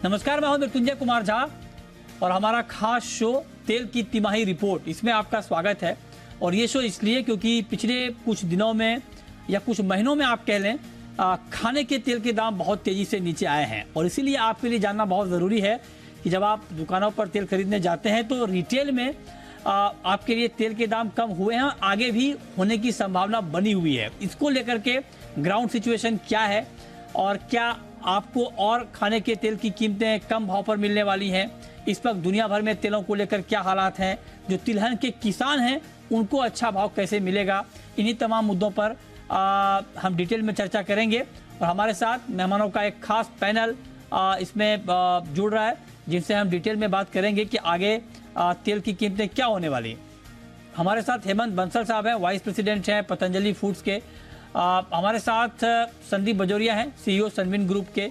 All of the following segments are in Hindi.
नमस्कार, मैं हूं मृत्युंजय कुमार झा और हमारा खास शो तेल की तिमाही रिपोर्ट, इसमें आपका स्वागत है। और ये शो इसलिए क्योंकि पिछले कुछ दिनों में या कुछ महीनों में आप कह लें, खाने के तेल के दाम बहुत तेज़ी से नीचे आए हैं। और इसीलिए आपके लिए जानना बहुत ज़रूरी है कि जब आप दुकानों पर तेल खरीदने जाते हैं तो रिटेल में आपके लिए तेल के दाम कम हुए हैं, आगे भी होने की संभावना बनी हुई है। इसको लेकर के ग्राउंड सिचुएशन क्या है और क्या आपको और खाने के तेल की कीमतें कम भाव पर मिलने वाली हैं, इस वक्त दुनिया भर में तेलों को लेकर क्या हालात हैं, जो तिलहन के किसान हैं उनको अच्छा भाव कैसे मिलेगा, इन्हीं तमाम मुद्दों पर हम डिटेल में चर्चा करेंगे। और हमारे साथ मेहमानों का एक खास पैनल इसमें जुड़ रहा है, जिनसे हम डिटेल में बात करेंगे कि आगे तेल की कीमतें क्या होने वाली हैं। हमारे साथ हेमंत बंसल साहब हैं, वाइस प्रेसिडेंट हैं पतंजलि फूड्स के। हमारे साथ संदीप बजोरिया हैं, सीईओ सनविन ग्रुप के।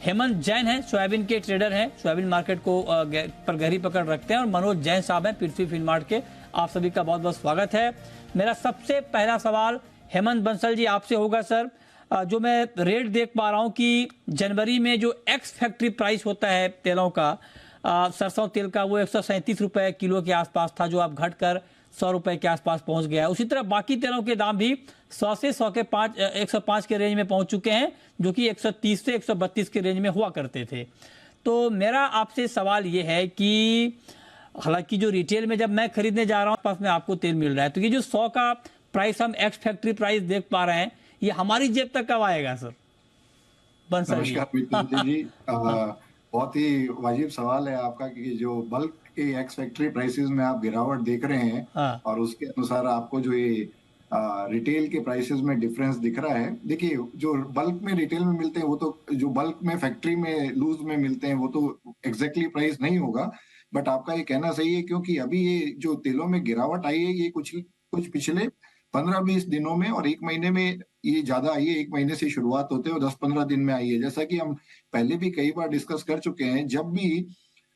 हेमंत जैन हैं, सोयाबीन के ट्रेडर हैं, सोयाबीन मार्केट को पर गहरी पकड़ रखते हैं। और मनोज जैन साहब हैं, पृथ्वी फिनमार्ट के। आप सभी का बहुत बहुत स्वागत है। मेरा सबसे पहला सवाल हेमंत बंसल जी आपसे होगा। सर, जो मैं रेट देख पा रहा हूँ कि जनवरी में जो एक्स फैक्ट्री प्राइस होता है तेलों का, सरसों तेल का, वो 137 रुपये किलो के आसपास था, जो अब घटकर 100 रुपये के आसपास पहुंच गया है। उसी तरह बाकी तेलों के दाम भी 100 से 105 के रेंज में पहुंच चुके हैं, जो कि 130 से 132 के रेंज में हुआ करते थे। तो मेरा आपसे सवाल ये है कि हालांकि जो रिटेल में जब मैं खरीदने जा रहा हूँ पास में आपको तेल मिल रहा है, तो ये जो 100 का प्राइस हम एक्स फैक्ट्री प्राइस देख पा रहे हैं, ये हमारी जेब तक कब आएगा सर? बंसल जी। नमस्कार जी। बहुत ही वाजिब सवाल है आपका कि जो बल्क के एक्स फैक्ट्री प्राइसेस में आप गिरावट देख रहे हैं, हाँ। और उसके अनुसार आपको जो ये रिटेल के प्राइसेस में डिफरेंस दिख रहा है। देखिए, जो बल्क में रिटेल में मिलते हैं वो तो, जो बल्क में फैक्ट्री में लूज में मिलते हैं वो तो एग्जैक्टली प्राइस नहीं होगा। बट आपका ये कहना सही है, क्योंकि अभी ये जो तेलों में गिरावट आई है, ये कुछ पिछले 15-20 दिनों में और एक महीने में ये ज्यादा आई है। एक महीने से शुरुआत होते हुए 10-15 दिन में आई है। जैसा कि हम पहले भी कई बार डिस्कस कर चुके हैं, जब भी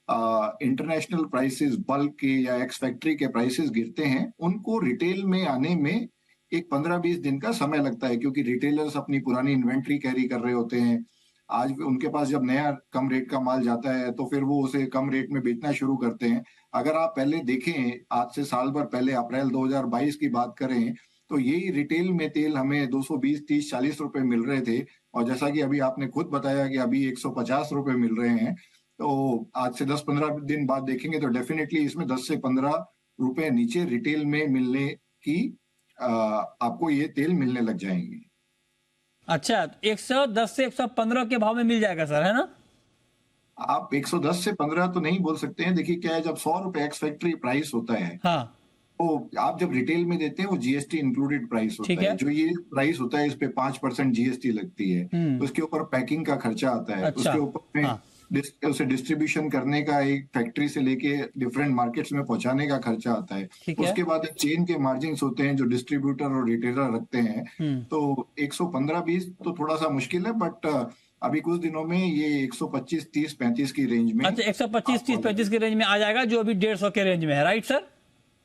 इंटरनेशनल प्राइसेस बल्क के या एक्स फैक्ट्री के प्राइसेस गिरते हैं, उनको रिटेल में आने में एक 15-20 दिन का समय लगता है, क्योंकि रिटेलर्स अपनी पुरानी इन्वेंट्री कैरी कर रहे होते हैं। आज उनके पास जब नया कम रेट का माल जाता है तो फिर वो उसे कम रेट में बेचना शुरू करते हैं। अगर आप पहले देखें, आज से साल भर पहले अप्रैल 2022 की बात करें, तो यही रिटेल में तेल हमें 220, 30, 40 रुपए मिल रहे थे। और जैसा कि अभी आपने खुद बताया कि अभी 150 रुपए मिल रहे हैं, तो आज से 10-15 दिन बाद देखेंगे तो डेफिनेटली इसमें 10 से 15 रुपए नीचे रिटेल में मिलने की आपको ये तेल मिलने लग जाएंगे। अच्छा, 110 से 115 के भाव में मिल जाएगा सर, है ना? आप 110 से 15 तो नहीं बोल सकते हैं। देखिए क्या है, जब 100 रुपए एक्स फैक्ट्री प्राइस होता है, हाँ। तो आप जब रिटेल में देते हैं वो जीएसटी इंक्लूडेड प्राइस ठीक होता है। है। जो ये प्राइस होता है, इस पे 5% जीएसटी लगती है। तो उसके ऊपर पैकिंग का खर्चा आता है। अच्छा। उसके ऊपर में उसे डिस्ट्रीब्यूशन करने का, एक फैक्ट्री से लेके डिफरेंट मार्केट्स में पहुंचाने का खर्चा आता है। ठीक है। उसके बाद एक चेन के मार्जिन होते हैं जो डिस्ट्रीब्यूटर और रिटेलर रखते हैं। तो 115-20 तो थोड़ा सा मुश्किल है, बट अभी कुछ दिनों में ये 125, 30, 35 की रेंज में। अच्छा, 125, 30, 35 के रेंज में आ जाएगा, जो अभी 150 के रेंज में है, राइट सर?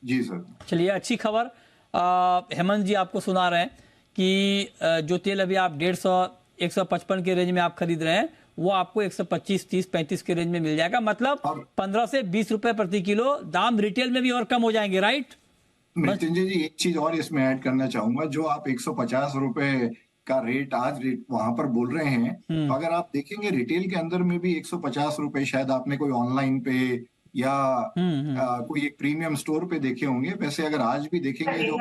जी सर। चलिए, अच्छी खबर हेमंत जी आपको सुना रहे हैं कि जो तेल अभी आप 150, 155 के रेंज में आप खरीद रहे हैं, वो आपको 125, 30, 35 के रेंज में मिल जाएगा। मतलब 15 से 20 रुपए प्रति किलो दाम रिटेल में भी और कम हो जाएंगे, राइट? मृत्युंजय जी, एक चीज और इसमें ऐड करना चाहूंगा। जो आप 150 रुपए का रेट आज वहां पर बोल रहे हैं, तो अगर आप देखेंगे रिटेल के अंदर में भी 150 रुपए शायद आपने कोई ऑनलाइन पे या कोई एक प्रीमियम स्टोर पे देखे होंगे। वैसे अगर आज भी देखेंगे, जो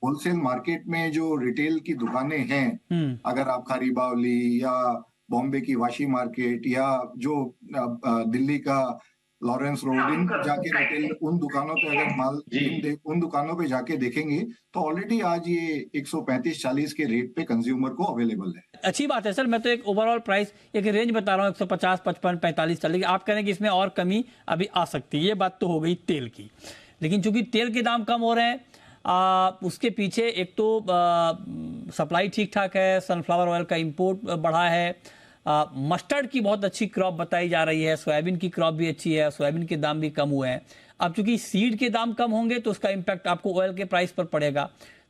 होलसेल मार्केट में जो रिटेल की दुकानें हैं, अगर आप खारी बावली या बॉम्बे की वाशी मार्केट या जो दिल्ली का लॉरेंस रोड, इन जाके रिटेल उन दुकानों पे अगर माल उन दुकानों पे जाके देखेंगे, तो ऑलरेडी आज ये 135-40 के रेट पे कंज्यूमर को अवेलेबल है। अच्छी बात है सर। मैं तो एक ओवरऑल प्राइस, एक रेंज बता रहा हूँ, 150, 55, 45 चल, लेकिन आप कह रहे हैं कि इसमें और कमी अभी आ सकती है। ये बात तो हो गई तेल की। लेकिन चूंकि तेल के दाम कम हो रहे हैं, उसके पीछे एक तो सप्लाई ठीक ठाक है, सनफ्लावर ऑयल का इंपोर्ट बढ़ा है, मस्टर्ड की बहुत अच्छी क्रॉप बताई जा रही है, सोयाबीन की क्रॉप भी अच्छी है, सोयाबीन के दाम भी कम हुए हैं। अब चूंकि सीड के दाम कम होंगे तो उसका इम्पैक्ट आपको ऑयल के प्राइस पर पड़ेगा।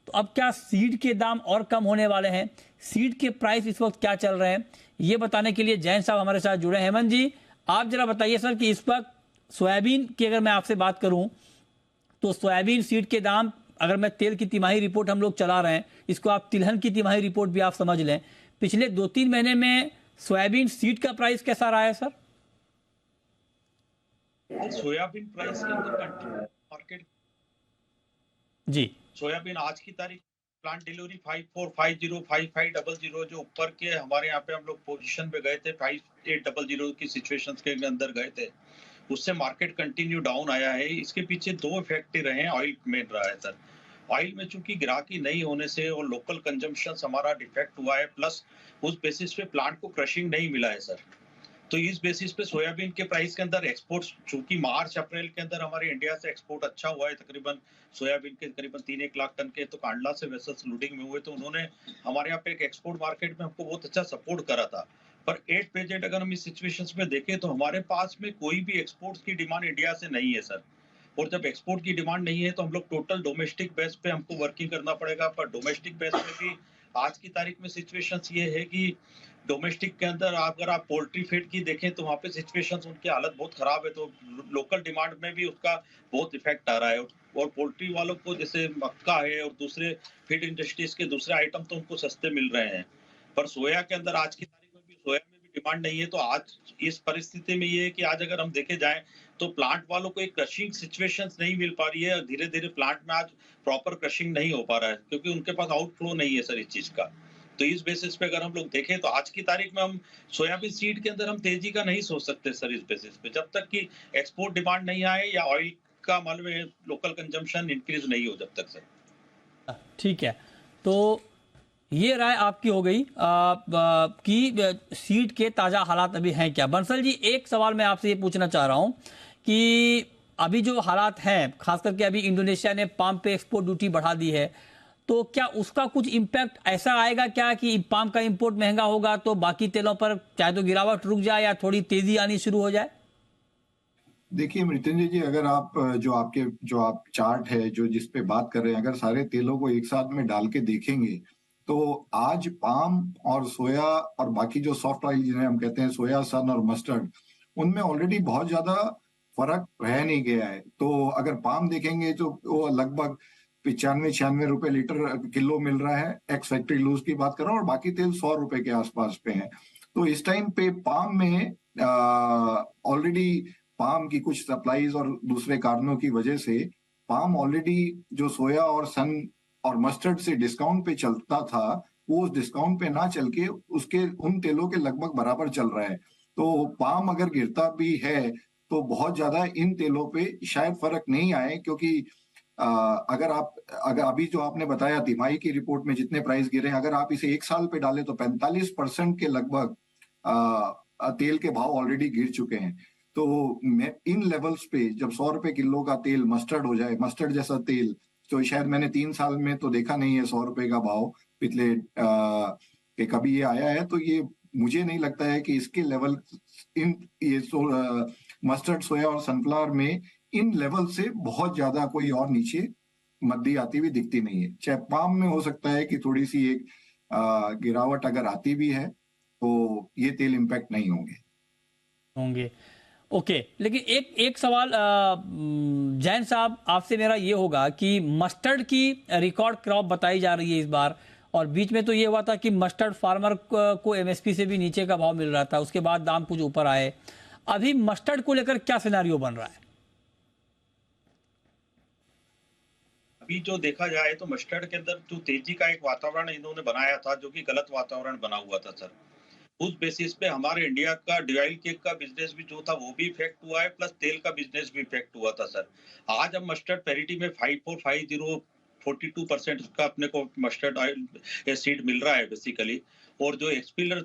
तो अब क्या सीड के दाम और कम होने वाले हैं? सीड के प्राइस इस वक्त क्या चल रहे हैं, ये बताने के लिए जैन साहब हमारे साथ जुड़े हैं। हेमंत जी, आप जरा बताइए सर कि इस वक्त सोयाबीन की अगर मैं आपसे बात करूं तो सोयाबीन सीड के दाम, अगर मैं तेल की तिमाही रिपोर्ट हम लोग चला रहे हैं, इसको आप तिलहन की तिमाही रिपोर्ट भी आप समझ लें, पिछले 2-3 महीने में सोयाबीन सीड का प्राइस कैसा रहा है सर? सोयाबीन प्राइस के अंदर कंटिन्यू मार्केट, जी सोयाबीन आज की तारीख प्लांट डिलीवरी 5450 5500 जो ऊपर के हमारे यहाँ पे हम लोग पोजीशन पे गए थे 5800 की सिचुएशंस के अंदर गए थे, उससे मार्केट कंटिन्यू डाउन आया है। इसके पीछे दो फैक्टर रहे हैं। ऑयल मेन रहा है सर। ऑयल में चूंकि ग्राहकी नहीं होने से और लोकल कंजम्पशन हमारा डिफेक्ट हुआ है, प्लस उस बेसिस पे प्लांट को क्रशिंग नहीं मिला है सर। तो इस बेसिस पे सोयाबीन के प्राइस के अंदर एक्सपोर्ट्स, चूंकि मार्च अप्रैल के अंदर हमारे इंडिया से एक्सपोर्ट अच्छा हुआ है, तकरीबन सोयाबीन के करीबन 3-1 लाख टन के तो कांडला से वेसल्स लोडिंग में हुए, तो उन्होंने हमारे यहाँ पे एक एक्सपोर्ट मार्केट में हमको बहुत अच्छा सपोर्ट करा था। पर एट प्रेजेंट अगर हम इस सिचुएशंस में देखें तो हमारे पास में कोई भी एक्सपोर्ट्स की डिमांड इंडिया से नहीं है सर। और जब एक्सपोर्ट की डिमांड नहीं है तो हम लोग टोटल डोमेस्टिक बेस पे हमको वर्किंग करना पड़ेगा। पर डोमेस्टिक बेस पे भी आज की तारीख में सिचुएशंस ये है कि डोमेस्टिक के अंदर अगर आप पोल्ट्री फीड की देखें तो वहाँ पे सिचुएशंस उनकी हालत बहुत खराब है, तो लोकल डिमांड में भी उसका बहुत इफेक्ट आ रहा है। और पोल्ट्री वालों को जैसे मक्का है और दूसरे फीड इंडस्ट्रीज के दूसरे आइटम तो उनको सस्ते मिल रहे हैं, पर सोया के अंदर आज की तारीख में भी सोया में भी डिमांड नहीं है। तो आज इस परिस्थिति में ये है कि आज अगर हम देखे जाए तो प्लांट वालों को एक क्रशिंग सिचुएशंस नहीं मिल पा रही है, और धीरे धीरे प्लांट में आज प्रॉपर क्रशिंग नहीं हो पा रहा है क्योंकि उनके पास आउटफ्लो नहीं है सर इस चीज का। तो इस बेसिस पे अगर हम लोग देखें तो आज की तारीख में हम सोयाबीन सीड के अंदर हम तेजी का नहीं सोच सकते सर इस बेसिस पे, जब तक कि एक्सपोर्ट डिमांड नहीं आए या ऑयल का मालूम है लोकल कंजम्पशन इंक्रीज नहीं हो जब तक सर। ठीक है, तो ये राय आपकी हो गई कि सीड के ताज़ा हालात अभी हैं क्या। बंसल जी, एक सवाल मैं आपसे ये पूछना चाह रहा हूँ कि अभी जो हालात हैं, खास करके अभी इंडोनेशिया ने पाम पे एक्सपोर्ट ड्यूटी बढ़ा दी है, तो क्या उसका कुछ इम्पैक्ट ऐसा आएगा क्या कि पाम का इंपोर्ट महंगा होगा तो बाकी तेलों पर चाहे तो गिरावट रुक जाए या थोड़ी तेजी आनी शुरू हो जाए? देखिए मृत्युंजय जी, अगर आप जो आप चार्ट है जो जिस पे बात कर रहे हैं, अगर सारे तेलों को एक साथ में डाल के देखेंगे तो आज पाम और सोया और बाकी जो सॉफ्ट ऑयल जिन्हें हम कहते हैं सोया, सन और मस्टर्ड, उनमें ऑलरेडी बहुत ज्यादा फर्क रह नहीं गया है। तो अगर पाम देखेंगे तो वो लगभग 95-96 रुपए लीटर किलो मिल रहा है, एक्स फैक्ट्री लूज की बात कर रहा हूँ, और बाकी तेल 100 रुपए के आसपास पे है। तो इस टाइम पे पाम में ऑलरेडी पाम की कुछ सप्लाईज और दूसरे कारणों की वजह से पाम ऑलरेडी जो सोया और सन और मस्टर्ड से डिस्काउंट पे चलता था, वो उस डिस्काउंट पे ना चल के उसके उन तेलों के लगभग बराबर चल रहा है। तो पाम अगर गिरता भी है तो बहुत ज्यादा इन तेलों पे शायद फर्क नहीं आए, क्योंकि अगर अभी जो आपने बताया तिमाही की रिपोर्ट में जितने प्राइस गिरे, अगर आप इसे एक साल पे डालें तो 45% के लगभग तेल के भाव ऑलरेडी गिर चुके हैं। तो इन लेवल्स पे जब 100 रुपए किलो का तेल मस्टर्ड हो जाए, मस्टर्ड जैसा तेल, तो शायद मैंने 3 साल में तो देखा नहीं है 100 रुपए का भाव पिछले के कभी ये आया है। तो ये मुझे नहीं लगता है कि इसके लेवल मस्टर्ड, सोया और सनफ्लावर में इन लेवल से बहुत ज्यादा कोई और नीचे मद्दी आती हुई दिखती नहीं है। चाहे पाम में हो सकता है कि थोड़ी सी एक गिरावट अगर आती भी है तो ये तेल इम्पैक्ट नहीं होंगे। ओके, लेकिन एक सवाल जैन साहब आपसे मेरा ये होगा कि मस्टर्ड की रिकॉर्ड क्रॉप बताई जा रही है इस बार, और बीच में तो ये हुआ था कि मस्टर्ड फार्मर को एमएसपी से भी नीचे का भाव मिल रहा था, उसके बाद दाम कुछ ऊपर आए। अभी मस्टर्ड को लेकर क्या सिनेरियो बन रहा है? अभी जो देखा जाए तो मस्टर्ड के अंदर जो तेजी का एक वातावरण इन्होंने बनाया था जो कि गलत वातावरण बना हुआ था सर। उस बेसिस पे हमारे इंडिया का डिवाइल केक का बिजनेस भी जो था वो भी इफेक्ट हुआ है, प्लस तेल का बिजनेस भी इफेक्ट हुआ था सर। आज हम मस्टर्ड पैरिटी में 5450 42% का अपने को मस्टर्ड ऑयल सीड मिल रहा है बेसिकली, और जो एक्सपीलर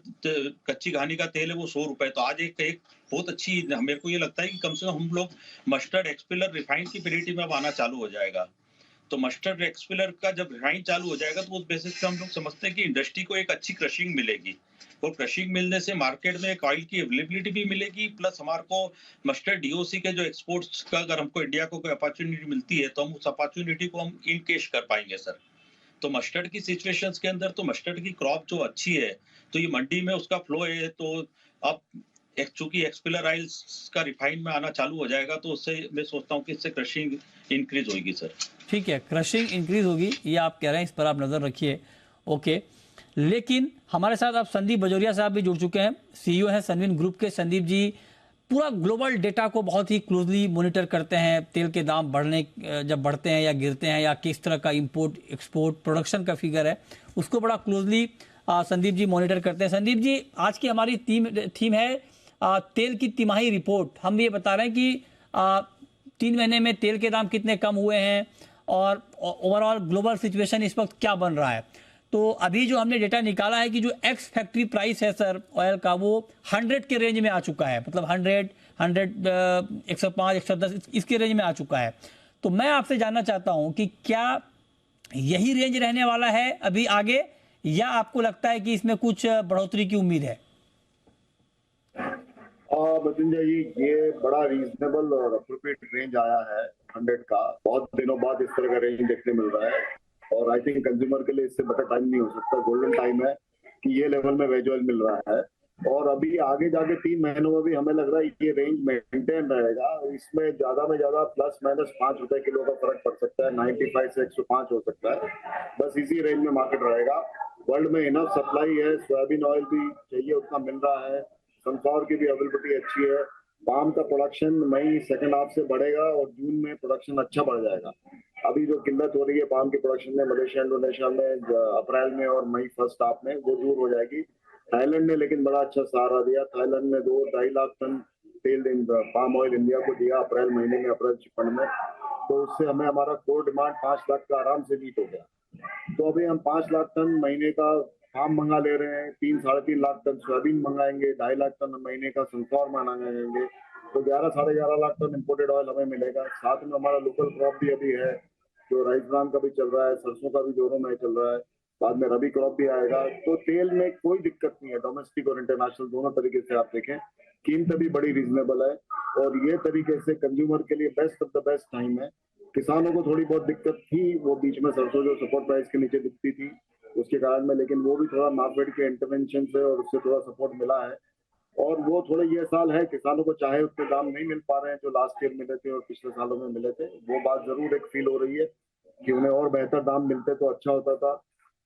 कच्ची घानी का तेल है वो 100 रुपए। तो आज एक बहुत अच्छी, मेरे को ये लगता है कि कम से कम हम लोग मस्टर्ड एक्सपीलर रिफाइंड की पैरिटी में अब आना चालू हो जाएगा। तो मस्टर्ड एक्सपीलर का जब रिफाइन चालू हो जाएगा तो उस बेसिस पे हम लोग समझते हैं कि इंडस्ट्री को एक अच्छी क्रशिंग मिलेगी, और क्रशिंग मिलने से मार्केट में एक ऑयल की अवेलेबिलिटी भी मिलेगी, प्लस हमारे को मस्टर्ड डीओसी के जो एक्सपोर्ट्स का अगर हमको इंडिया को कोई अपॉर्चुनिटी मिलती है तो हम उस अपॉर्चुनिटी को हम इन कैश कर पाएंगे सर। तो मस्टर्ड की सिचुएशंस के अंदर तो मस्टर्ड की क्रॉप जो अच्छी है, तो ये मंडी में उसका फ्लो है, तो अब चूंकि एक्सपेलर ऑयल्स का रिफाइन में आना चालू हो जाएगा, तो उससे मैं सोचता हूँ कि इससे क्रशिंग इंक्रीज होगी सर। ठीक है, क्रशिंग इंक्रीज होगी, ये आप कह रहे हैं, इस पर आप नज़र रखिए। ओके, लेकिन हमारे साथ अब संदीप बजोरिया साहब भी जुड़ चुके हैं, सीईओ हैं सनविन ग्रुप के। संदीप जी पूरा ग्लोबल डेटा को बहुत ही क्लोजली मॉनिटर करते हैं, तेल के दाम बढ़ने जब बढ़ते हैं या गिरते हैं, या किस तरह का इंपोर्ट एक्सपोर्ट प्रोडक्शन का फिगर है, उसको बड़ा क्लोजली संदीप जी मॉनिटर करते हैं। संदीप जी, आज की हमारी थीम है तेल की तिमाही रिपोर्ट। हम ये बता रहे हैं कि 3 महीने में तेल के दाम कितने कम हुए हैं और ओवरऑल ग्लोबल सिचुएशन इस वक्त क्या बन रहा है। तो अभी जो हमने डेटा निकाला है कि जो एक्स फैक्ट्री प्राइस है सर ऑयल का, वो 100 के रेंज में आ चुका है, मतलब 100, 105, 110 इसके रेंज में आ चुका है। तो मैं आपसे जानना चाहता हूं कि क्या यही रेंज रहने वाला है अभी आगे, या आपको लगता है कि इसमें कुछ बढ़ोतरी की उम्मीद है? मृत्युंजय जी, ये बड़ा रीजनेबल और अप्रोप्रिएट रेंज आया है 100 का। बहुत दिनों बाद इस तरह का रेंज देखने मिल रहा है, और आई थिंक कंज्यूमर के लिए इससे बेटर टाइम नहीं हो सकता। गोल्डन टाइम है कि ये लेवल में वेज ऑयल मिल रहा है, और अभी आगे जाके 3 महीनों में भी हमें लग रहा है ये रेंज मेंटेन रहेगा। इसमें ज्यादा में ज्यादा प्लस माइनस 5 रुपए किलो का फर्क पड़ सकता है, 95 से 105 हो सकता है, बस इसी रेंज में मार्केट रहेगा। वर्ल्ड में इनफ सप्लाई है, सोयाबीन ऑयल भी चाहिए उतना मिल रहा है, सनफ्लावर की भी अवेलेबिलिटी अच्छी है। पाम का प्रोडक्शन मई सेकंड हाफ से बढ़ेगा और जून में प्रोडक्शन अच्छा बढ़ जाएगा। अभी जो किल्लत हो रही है पाम के प्रोडक्शन में मलेशिया इंडोनेशिया में अप्रैल में और मई फर्स्ट हाफ में, वो दूर हो जाएगी। थाईलैंड ने लेकिन बड़ा अच्छा सहारा दिया। थाईलैंड ने 2-2.5 लाख टन तेल पाम ऑयल इंडिया को दिया अप्रैल महीने में, अप्रैल शिपमेंट में। तो उससे हमें हमारा कोर डिमांड 5 लाख का आराम से मीट हो गया। तो अभी हम 5 लाख टन महीने का पाम मंगा ले रहे हैं, 3-3.5 लाख टन सोयाबीन मंगाएंगे, 2.5 लाख टन महीने का सनफ्लावर मंगाएंगे, तो 11-11.5 लाख टन इम्पोर्टेड ऑयल हमें मिलेगा। साथ में हमारा लोकल क्रॉप भी अभी है, जो राइस ब्रान का भी चल रहा है, सरसों का भी जोरों में चल रहा है, बाद में रबी क्रॉप भी आएगा। तो तेल में कोई दिक्कत नहीं है, डोमेस्टिक और इंटरनेशनल दोनों तरीके से आप देखें, कीमत भी बड़ी रीजनेबल है, और ये तरीके से कंज्यूमर के लिए best of the best time है। किसानों को थोड़ी बहुत दिक्कत थी, वो बीच में सरसों जो सपोर्ट प्राइस के नीचे दिखती थी उसके कारण में, लेकिन वो भी थोड़ा मार्केट के इंटरवेंशन से और उससे थोड़ा सपोर्ट मिला है। और वो थोड़े ये साल है किसानों को चाहे उतने दाम नहीं मिल पा रहे हैं जो लास्ट ईयर मिले थे और पिछले सालों में मिले थे, वो बात जरूर एक फील हो रही है कि उन्हें और बेहतर दाम मिलते तो अच्छा होता था।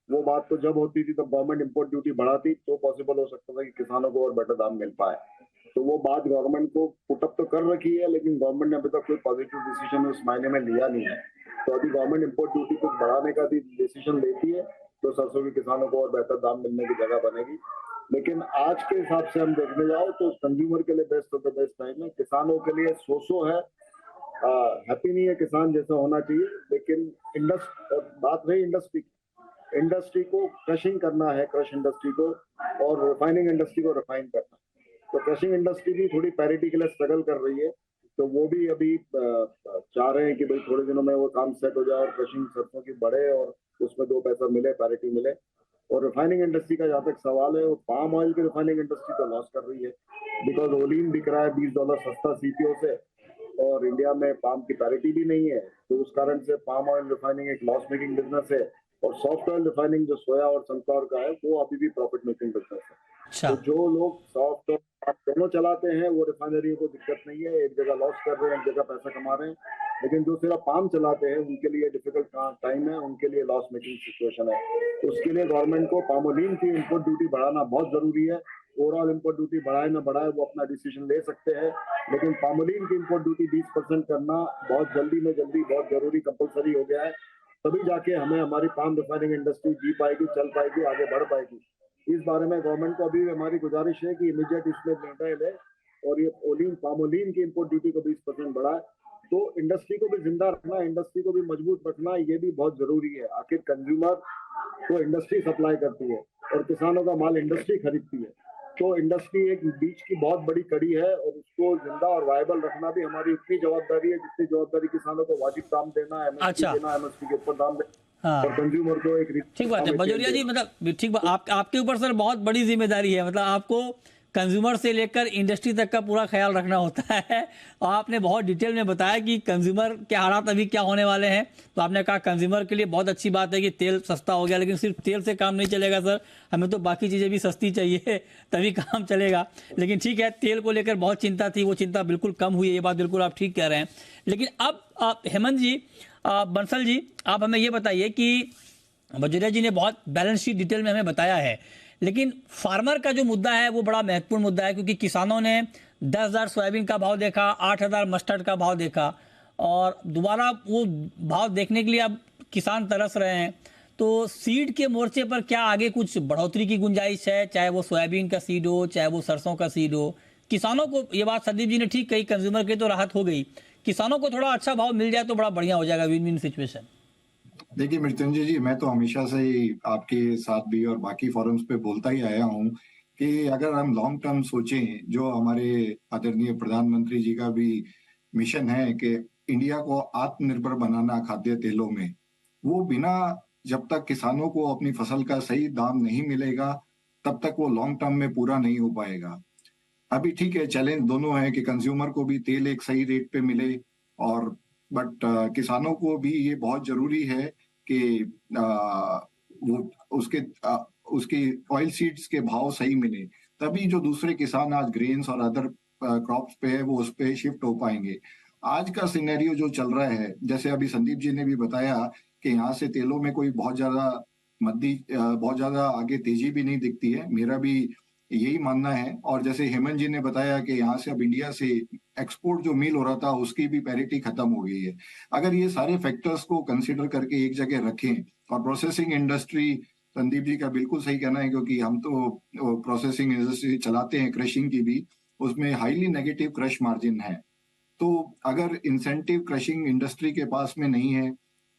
वो बात तो जब होती थी तब गवर्नमेंट इंपोर्ट ड्यूटी बढ़ाती तो पॉसिबल हो सकता था कि किसानों को और बेटर दाम मिल पाए। तो वो बात गवर्नमेंट को पुटअप तो कर रखी है, लेकिन गवर्नमेंट ने अभी तक कोई पॉजिटिव डिसीजन उस मायने में लिया नहीं है। तो अभी गवर्नमेंट इंपोर्ट ड्यूटी कुछ बढ़ाने का भी डिसीजन लेती है तो सरसों के किसानों को और बेहतर दाम मिलने की जगह बनेगी। लेकिन आज के हिसाब से हम देखने जाओ तो कंज्यूमर के लिए best of the best time है, किसानों के लिए सो है। हैप्पी नहीं है किसान जैसा होना चाहिए, लेकिन बात रही इंडस्ट्री को क्रशिंग करना है, क्रश इंडस्ट्री को, और रिफाइनिंग इंडस्ट्री को रिफाइन करना। तो क्रशिंग इंडस्ट्री भी थोड़ी पैरिटी के लिए स्ट्रगल कर रही है, तो वो भी अभी चाह रहे हैं कि भाई थोड़े दिनों में वो काम सेट हो जाए और क्रशिंग सरसों की बढ़े और उसमें 2 पैसा मिले, पैरिटी मिले। और रिफाइनिंग इंडस्ट्री का जहाँ तक सवाल है, वो पाम ऑयल की रिफाइनिंग इंडस्ट्री तो लॉस कर रही है, बिकॉज ओलिन बिक रहा है $20 सस्ता सीपीओ से, और इंडिया में पाम की पैरिटी भी नहीं है। तो उस कारण से पाम ऑयल रिफाइनिंग एक लॉस मेकिंग बिजनेस है, और सॉफ्ट ऑयल रिफाइनिंग जो सोया और सनफ्लावर का है वो अभी भी प्रॉफिट मेकिंग बिजनेस है। तो जो लोग सॉफ्ट और दोनों चलाते हैं वो रिफाइनरियों को दिक्कत नहीं है, एक जगह लॉस कर रहे हैं, एक जगह पैसा कमा रहे हैं। लेकिन जो सिर्फ पाम चलाते हैं उनके लिए डिफिकल्ट टाइम है, उनके लिए लॉस मेकिंग सिचुएशन है। तो उसके लिए गवर्नमेंट को पामोलिन की इंपोर्ट ड्यूटी बढ़ाना बहुत जरूरी है। ओवरऑल इंपोर्ट ड्यूटी बढ़ाए ना बढ़ाए वो अपना डिसीजन ले सकते हैं, लेकिन पामोलिन की इंपोर्ट ड्यूटी 20% करना बहुत जल्दी बहुत जरूरी कंपलसरी हो गया है। तभी जाके हमें हमारी पाम रिफाइनिंग इंडस्ट्री जी पाएगी, चल पाएगी, आगे बढ़ पाएगी। इस बारे में गवर्नमेंट को अभी हमारी गुजारिश है कि इमीडिएट इसमें निर्णय ले और ये पामोलिन की इंपोर्ट ड्यूटी को 20% बढ़ाए। तो इंडस्ट्री को भी जिंदा रखना, इंडस्ट्री को भी मजबूत रखना, ये भी बहुत जरूरी है। आखिर कंज्यूमर को इंडस्ट्री सप्लाई करती है और किसानों का माल इंडस्ट्री खरीदती है, तो इंडस्ट्री एक बीच की बहुत बड़ी कड़ी है, और उसको जिंदा और वायबल रखना भी हमारी उतनी जवाबदारी है जितनी जवाबदारी किसानों को वाजिब दाम देना, एमएसपी देना, एमएसपी के ऊपर दाम देना, और कंज्यूमर को एक ठीक बात है बजोरिया जी, मतलब ठीक बात, आपके ऊपर सर बहुत बड़ी जिम्मेदारी है, मतलब आपको कंज्यूमर से लेकर इंडस्ट्री तक का पूरा ख्याल रखना होता है। और आपने बहुत डिटेल में बताया कि कंज्यूमर के हालात अभी क्या होने वाले हैं। तो आपने कहा कंज्यूमर के लिए बहुत अच्छी बात है कि तेल सस्ता हो गया, लेकिन सिर्फ तेल से काम नहीं चलेगा सर, हमें तो बाकी चीज़ें भी सस्ती चाहिए तभी काम चलेगा। लेकिन ठीक है, तेल को लेकर बहुत चिंता थी, वो चिंता बिल्कुल कम हुई है, ये बात बिल्कुल आप ठीक कह रहे हैं। लेकिन अब हेमंत जी, बंसल जी, आप हमें ये बताइए कि बजोरिया जी ने बहुत बैलेंस शीट डिटेल में हमें बताया है, लेकिन फार्मर का जो मुद्दा है वो बड़ा महत्वपूर्ण मुद्दा है, क्योंकि किसानों ने 10,000 सोयाबीन का भाव देखा, 8,000 मस्टर्ड का भाव देखा, और दोबारा वो भाव देखने के लिए अब किसान तरस रहे हैं। तो सीड के मोर्चे पर क्या आगे कुछ बढ़ोतरी की गुंजाइश है, चाहे वो सोयाबीन का सीड हो, चाहे वो सरसों का सीड हो? किसानों को, ये बात संदीप जी ने ठीक कही, कंज्यूमर की तो राहत हो गई, किसानों को थोड़ा अच्छा भाव मिल जाए तो बड़ा बढ़िया हो जाएगा, विन विन सिचुएशन। देखिए मृत्युंजय जी, मैं तो हमेशा से ही आपके साथ भी और बाकी फोरम्स पे बोलता ही आया हूँ कि अगर हम लॉन्ग टर्म सोचें, जो हमारे आदरणीय प्रधानमंत्री जी का भी मिशन है कि इंडिया को आत्मनिर्भर बनाना खाद्य तेलों में, वो बिना, जब तक किसानों को अपनी फसल का सही दाम नहीं मिलेगा तब तक वो लॉन्ग टर्म में पूरा नहीं हो पाएगा। अभी ठीक है, चैलेंज दोनों है कि कंज्यूमर को भी तेल एक सही रेट पे मिले, और बट किसानों को भी ये बहुत जरूरी है कि वो उसके उसकी ऑयल सीड्स के भाव सही मिले, तभी जो दूसरे किसान आज ग्रेन्स और अदर क्रॉप्स पे है वो उस पे शिफ्ट हो पाएंगे। आज का सिनेरियो जो चल रहा है, जैसे अभी संदीप जी ने भी बताया कि यहाँ से तेलों में कोई बहुत ज्यादा आगे तेजी भी नहीं दिखती है, मेरा भी यही मानना है। और जैसे हेमंत जी ने बताया कि यहाँ से अब इंडिया से एक्सपोर्ट जो मील हो रहा था उसकी भी पैरिटी खत्म हो गई है। अगर ये सारे फैक्टर्स को कंसिडर करके एक जगह रखें, और प्रोसेसिंग इंडस्ट्री, संदीप जी का बिल्कुल सही कहना है, क्योंकि हम तो प्रोसेसिंग इंडस्ट्री चलाते हैं, क्रशिंग की भी, उसमें हाईली नेगेटिव क्रश मार्जिन है। तो अगर इंसेंटिव क्रशिंग इंडस्ट्री के पास में नहीं है,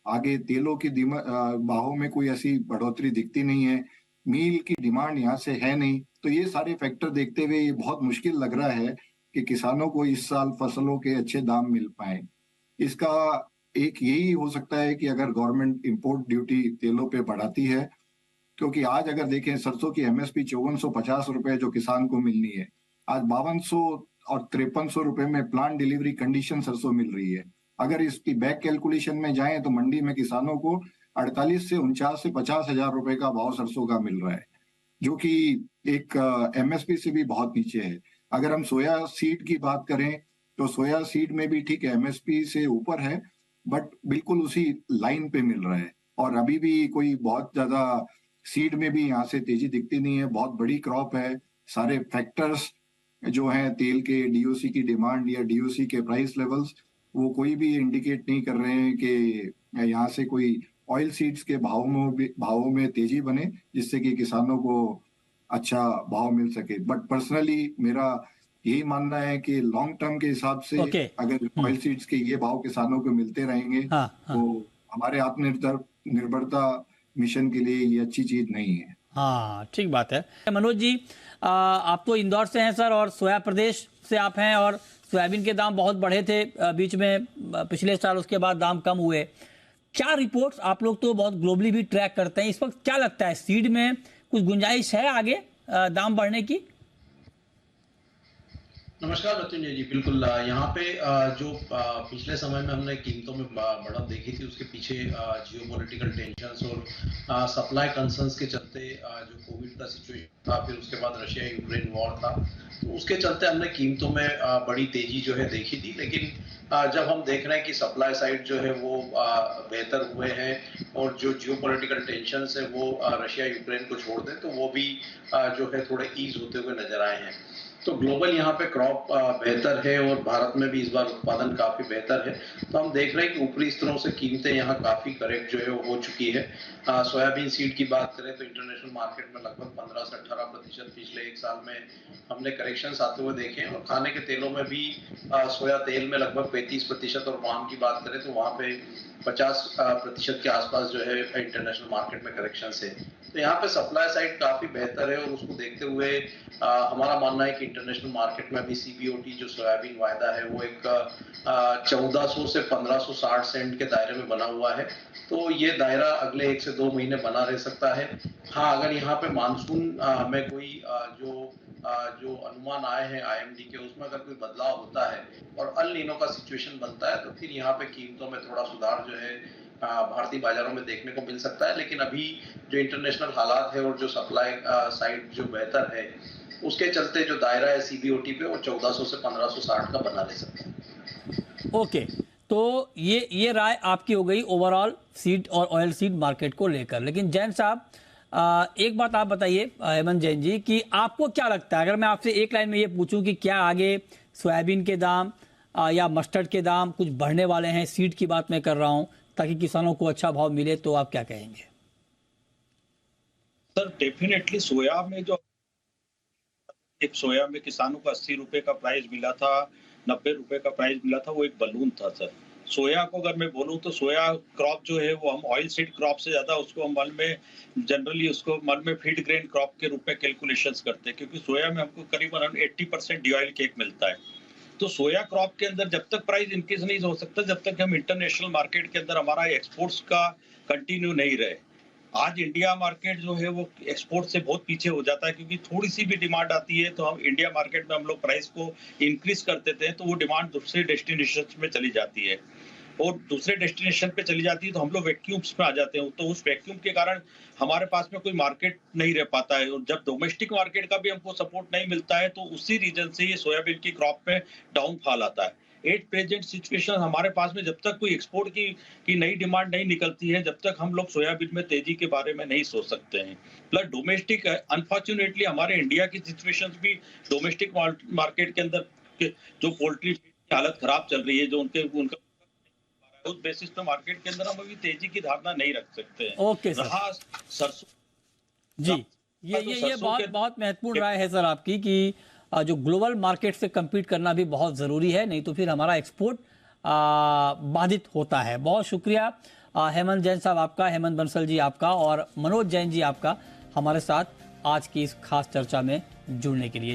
आगे तेलों की भावों में कोई ऐसी बढ़ोतरी दिखती नहीं है, मील की डिमांड यहाँ से है नहीं, तो ये सारे फैक्टर देखते हुए ये बहुत मुश्किल लग रहा है कि किसानों को इस साल फसलों के अच्छे दाम मिल पाए। इसका एक यही हो सकता है कि अगर गवर्नमेंट इंपोर्ट ड्यूटी तेलों पे बढ़ाती है, क्योंकि आज अगर देखें सरसों की एमएसपी 5450 रुपए जो किसान को मिलनी है, आज 5200 और 5300 रुपए में प्लांट डिलीवरी कंडीशन सरसों मिल रही है। अगर इसकी बैक कैलकुलेशन में जाएं तो मंडी में किसानों को 48 से 49 से 50,000 रुपए का भाव सरसों का मिल रहा है, जो कि एक एमएसपी से भी बहुत नीचे है। अगर हम सोया सीड की बात करें तो सोया सीड में भी ठीक है, एमएसपी से ऊपर है, बट बिल्कुल उसी लाइन पे मिल रहा है, और अभी भी कोई बहुत ज्यादा सीड में भी यहाँ से तेजी दिखती नहीं है। बहुत बड़ी क्रॉप है, सारे फैक्टर्स जो हैं तेल के, डीओसी की डिमांड या डीओसी के प्राइस लेवल्स, वो कोई भी इंडिकेट नहीं कर रहे हैं कि यहाँ से कोई ऑयल सीड्स के भावों में तेजी बने, जिससे कि किसानों को अच्छा भाव मिल सके। बट पर्सनली मेरा यही मानना है कि लॉन्ग टर्म के हिसाब से ओके। अगर ऑयल सीड्स के ये भाव किसानों को मिलते रहेंगे हाँ, हाँ। तो हमारे आत्मनिर्भरता मिशन के लिए ये अच्छी चीज नहीं है। हाँ, ठीक बात है। मनोज जी, आप तो इंदौर से हैं सर, और सोया प्रदेश से आप हैं, और सोयाबीन के दाम बहुत बढ़े थे बीच में, पिछले साल, उसके बाद दाम कम हुए। क्या रिपोर्ट्स, आप लोग तो बहुत ग्लोबली भी ट्रैक करते हैं, इस वक्त क्या लगता है, सीड में कुछ गुंजाइश है आगे दाम बढ़ने की? नमस्कार मृत्युंजय जी, बिल्कुल। यहाँ पे जो पिछले समय में हमने कीमतों में बढ़त देखी थी, उसके पीछे जियोपॉलिटिकल टेंशंस और सप्लाई कंसर्न्स के चलते जो कोविड का सिचुएशन था, फिर उसके बाद रशिया यूक्रेन वॉर था, तो उसके चलते हमने कीमतों में बड़ी तेजी जो है देखी थी। लेकिन जब हम देख रहे हैं कि सप्लाई साइड जो है वो बेहतर हुए हैं, और जो जियोपॉलिटिकल टेंशंस है वो रशिया यूक्रेन को छोड़ दें, तो वो भी जो है थोड़े ईज होते हुए नजर आए हैं। तो ग्लोबल यहाँ पे क्रॉप बेहतर है, और भारत में भी इस बार उत्पादन काफी बेहतर है। तो हम देख रहे हैं कि ऊपरी स्तरों से कीमतें यहाँ काफी करेक्ट जो है वो हो चुकी है। सोयाबीन सीड की बात करें तो इंटरनेशनल मार्केट में लगभग 15 से 18% पिछले एक साल में हमने करेक्शन आते हुए देखे हैं, और खाने के तेलों में भी सोया तेल में लगभग 35%, और पाम की बात करें तो वहाँ पे 50% के आसपास जो है इंटरनेशनल मार्केट में करेक्शन है। तो यहाँ पे सप्लाई साइड काफी बेहतर है और उसको देखते हुए हमारा मानना है कि इंटरनेशनल मार्केट में अभी सीबीओटी जो सोयाबीन वायदा है वो एक 1400 से 1560 सेंट के दायरे में बना हुआ है। तो ये दायरा अगले 1 से 2 महीने बना रह सकता है। हाँ, अगर यहाँ पे मानसून में कोई जो अनुमान आए हैं आईएमडी के, उसमें अगर कोई बदलाव होता है और अल नीनो का सिचुएशन बनता है तो फिर यहाँ पे कीमतों में थोड़ा सुधार जो है भारतीय बाजारों में देखने को मिल सकता है। लेकिन अभी जो इंटरनेशनल हालात है और जो सप्लाई साइड जो बेहतर है, उसके चलते जो दायरा है सीबीओटी पे वो 1400 से 1560 का बना ले सकता है। ओके, तो ये राय आपकी हो गई ओवरऑल सीड और ऑयल सीड मार्केट को लेकर। लेकिन जैन साहब, एक बात आप बताइए, हेमंत जैन जी, कि आपको क्या लगता है, अगर मैं आपसे एक लाइन में ये पूछूं कि क्या आगे सोयाबीन के दाम या मस्टर्ड के दाम कुछ बढ़ने वाले हैं, सीड की बात मैं कर रहा हूं, ताकि किसानों को अच्छा भाव मिले, तो आप क्या कहेंगे? सर डेफिनेटली सोया में किसानों को 80 रुपए का प्राइस मिला था, 90 रुपए का प्राइस मिला था, वो एक बलून था सर। सोया को अगर मैं बोलूं तो सोया क्रॉप जो है वो हम ऑयल सीड क्रॉप से ज्यादा उसको हम मन में जनरली उसको मन में फीड ग्रेन क्रॉप के रूप में कैलकुलेशंस करते हैं, क्योंकि सोया में हमको करीबन 80% डी-ऑयल केक मिलता है। तो सोया क्रॉप के अंदर जब तक प्राइस इंक्रीज नहीं हो सकता, जब तक हम इंटरनेशनल मार्केट के अंदर हमारा एक्सपोर्ट्स का कंटिन्यू नहीं रहे। आज इंडिया मार्केट जो है वो एक्सपोर्ट से बहुत पीछे हो जाता है, क्योंकि थोड़ी सी भी डिमांड आती है तो हम इंडिया मार्केट में हम लोग प्राइस को इंक्रीज कर देते हैं, तो वो डिमांड दूसरे डेस्टिनेशन में चली जाती है और दूसरे डेस्टिनेशन पे चली जाती है तो हम लोग वैक्यूम्स में आ जाते हैं। तो उस वैक्यूम के कारण हमारे पास में कोई मार्केट नहीं रह पाता है, और जब डोमेस्टिक मार्केट का भी हमको सपोर्ट नहीं मिलता है तो उसी रीजन से ये सोयाबीन की क्रॉप में डाउनफॉल आता है। एट प्रेजेंट सिचुएशन हमारे पास में जब तक कोई एक्सपोर्ट की नई डिमांड नहीं निकलती है, जब तक हम लोग सोयाबीन में तेजी के बारे में नहीं सोच सकते हैं। प्लस डोमेस्टिक अनफॉर्चुनेटली हमारे इंडिया की सिचुएशन भी डोमेस्टिक मार्केट के अंदर जो पोल्ट्री की हालत खराब चल रही है, जो उनका उस बेसिस पे मार्केट के अंदर हम अभी तेजी की धारणा नहीं रख सकते हैं। ओके सर, सरसों जी, ये बहुत महत्वपूर्ण राय है सर आपकी, कि जो ग्लोबल मार्केट से compete करना भी बहुत ज़रूरी है, नहीं तो फिर हमारा एक्सपोर्ट बाधित होता है। बहुत शुक्रिया हेमंत जैन साहब आपका, हेमंत बंसल जी आपका, और मनोज जैन जी आपका हमारे साथ आज की इस खास चर्चा में जुड़ने के लिए।